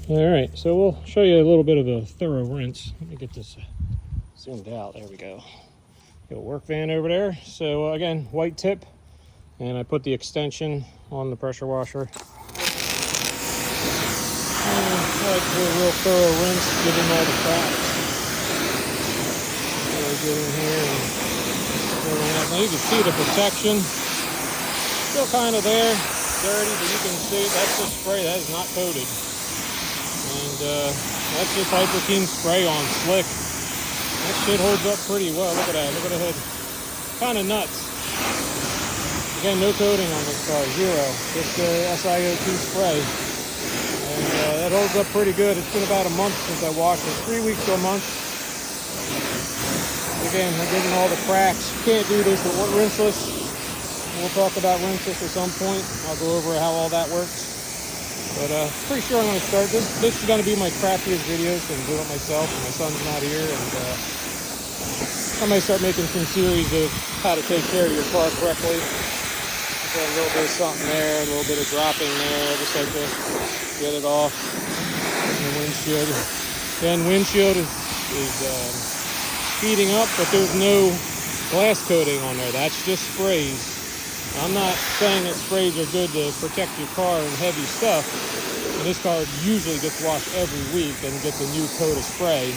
All right, so we'll show you a little bit of a thorough rinse. Let me get this zoomed out. There we go. Got a work van over there. So again, white tip, and I put the extension on the pressure washer. And I like to do a real thorough rinse, get in all the cracks. Really get in here and now you can see the protection. Still kind of there, dirty, but you can see that's the spray. That is not coated. And that's just Hyperkeen spray on slick. That shit holds up pretty well. Look at that. Look at the hood. Kind of nuts. Again, no coating on this car. Zero. Just SiO2 spray. And that holds up pretty good. It's been about a month since I washed it. 3 weeks to a month. Again, I'm getting all the cracks. You can't do this with rinseless. We'll talk about rinseless at some point. I'll go over how all that works. But pretty sure I'm going to start this. This is going to be my crappiest video, so I'm doing it myself. And my son's not here, and I might start making some series of how to take care of your car correctly. Got a little bit of something there, a little bit of dropping there. Just like to get it off. And the windshield. Again, windshield is heating up, but there's no glass coating on there. That's just sprays. I'm not saying that sprays are good to protect your car and heavy stuff. And this car usually gets washed every week and gets a new coat of spray.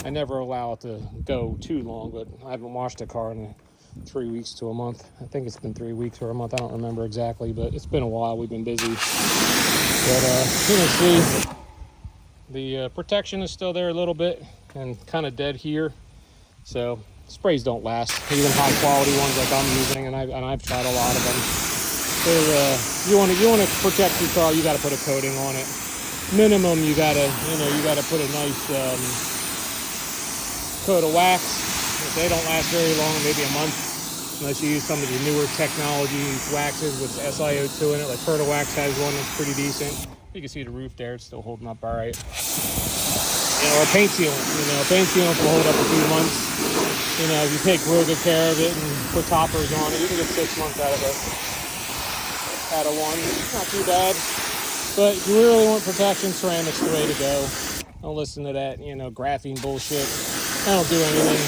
I never allow it to go too long, but I haven't washed the car in 3 weeks to a month. I think it's been 3 weeks or a month. I don't remember exactly, but it's been a while. We've been busy. But you can see the protection is still there a little bit and kind of dead here. So sprays don't last, even high quality ones like I'm using, and I've tried a lot of them. So you want to protect your car, you got to put a coating on it. Minimum, you got to put a nice coat of wax. They don't last very long, maybe a month, unless you use some of the newer technology waxes with SiO2 in it. Like Pertawax has one that's pretty decent. You can see the roof there; it's still holding up all right. Or a paint sealant. Paint sealant will hold up a few months. If you take real good care of it and put toppers on it, you can get 6 months out of one. Not too bad. But if you really want protection, ceramic's the way to go. Don't listen to that, graphene bullshit. I don't do anything.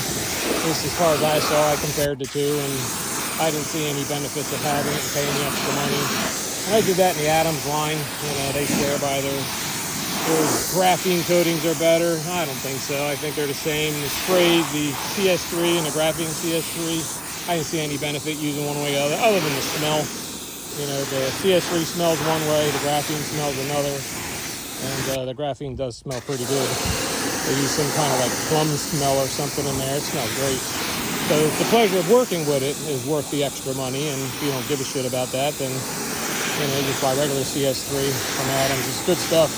At least as far as I saw, I compared the two, and I didn't see any benefits of having it and paying the extra money. And I did that in the Adams line. They swear by their graphene coatings are better. I don't think so. I think they're the same. The spray, the CS3 and the graphene CS3, I didn't see any benefit using one way or the other than the smell. The CS3 smells one way, the graphene smells another, and the graphene does smell pretty good. They use some kind of like plum smell or something in there. It smells great. So the pleasure of working with it is worth the extra money, and if you don't give a shit about that, then just buy regular CS3 from Adams. It's good stuff.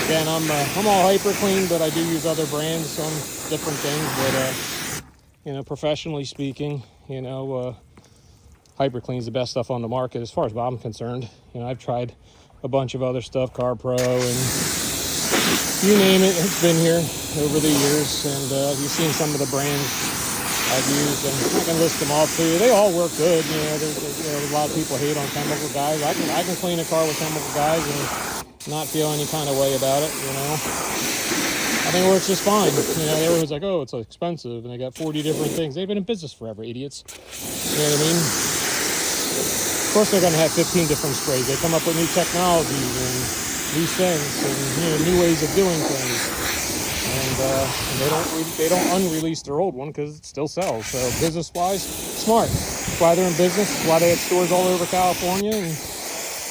Again, I'm all Hyperclean, but I do use other brands on different things. But professionally speaking, Hyperclean is the best stuff on the market as far as I'm concerned. I've tried a bunch of other stuff, CarPro, and you name it. It's been here over the years, and you've seen some of the brands I've used, and I can list them all to you. They all work good. There's a lot of people hate on chemical guys. I can clean a car with chemical guys and not feel any kind of way about it. I think it works just fine. Everyone's like, oh, it's expensive, and they got 40 different things. They've been in business forever, idiots. You know what I mean? Of course, they're going to have 15 different sprays. They come up with new technologies and new things and new ways of doing things. And they don't unrelease their old one because it still sells. So business-wise, smart. That's why they're in business. That's why they have stores all over California, and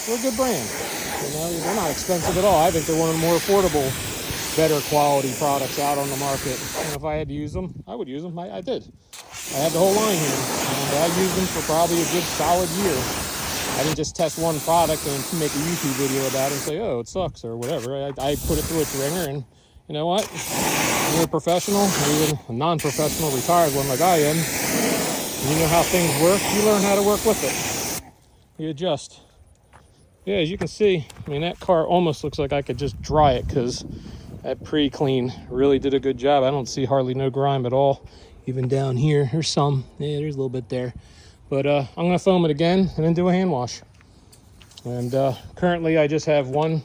they're a good brand. They're not expensive at all. I think they're one of the more affordable, better quality products out on the market. And if I had to use them, I would use them. I did. I had the whole line here, and I used them for probably a good solid year. I didn't just test one product and make a YouTube video about it and say, oh, it sucks or whatever. I put it through its ringer, and you know what? When you're a professional, or even a non-professional, retired one like I am, you know how things work. You learn how to work with it. You adjust. Yeah, as you can see, that car almost looks like I could just dry it because that pre-clean really did a good job. I don't see hardly no grime at all. Even down here, there's some. Yeah, there's a little bit there. But I'm going to foam it again and then do a hand wash. And currently I just have one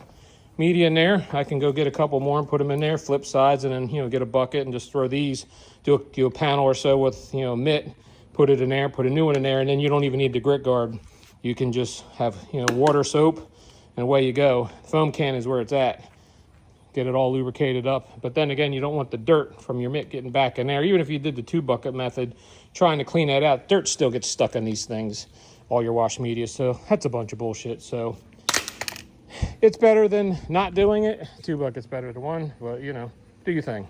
media in there, I can go get a couple more and put them in there, flip sides, and then, you know, get a bucket and just throw these, do a panel or so with, you know, mitt, put it in there, put a new one in there, and then you don't even need the grit guard. You can just have, you know, water, soap, and away you go. Foam can is where it's at. Get it all lubricated up. But then again, you don't want the dirt from your mitt getting back in there. Even if you did the 2-bucket method, trying to clean that out, dirt still gets stuck on these things, all your wash media. So that's a bunch of bullshit. So it's better than not doing it. 2 buckets better than 1, but you know, do your thing.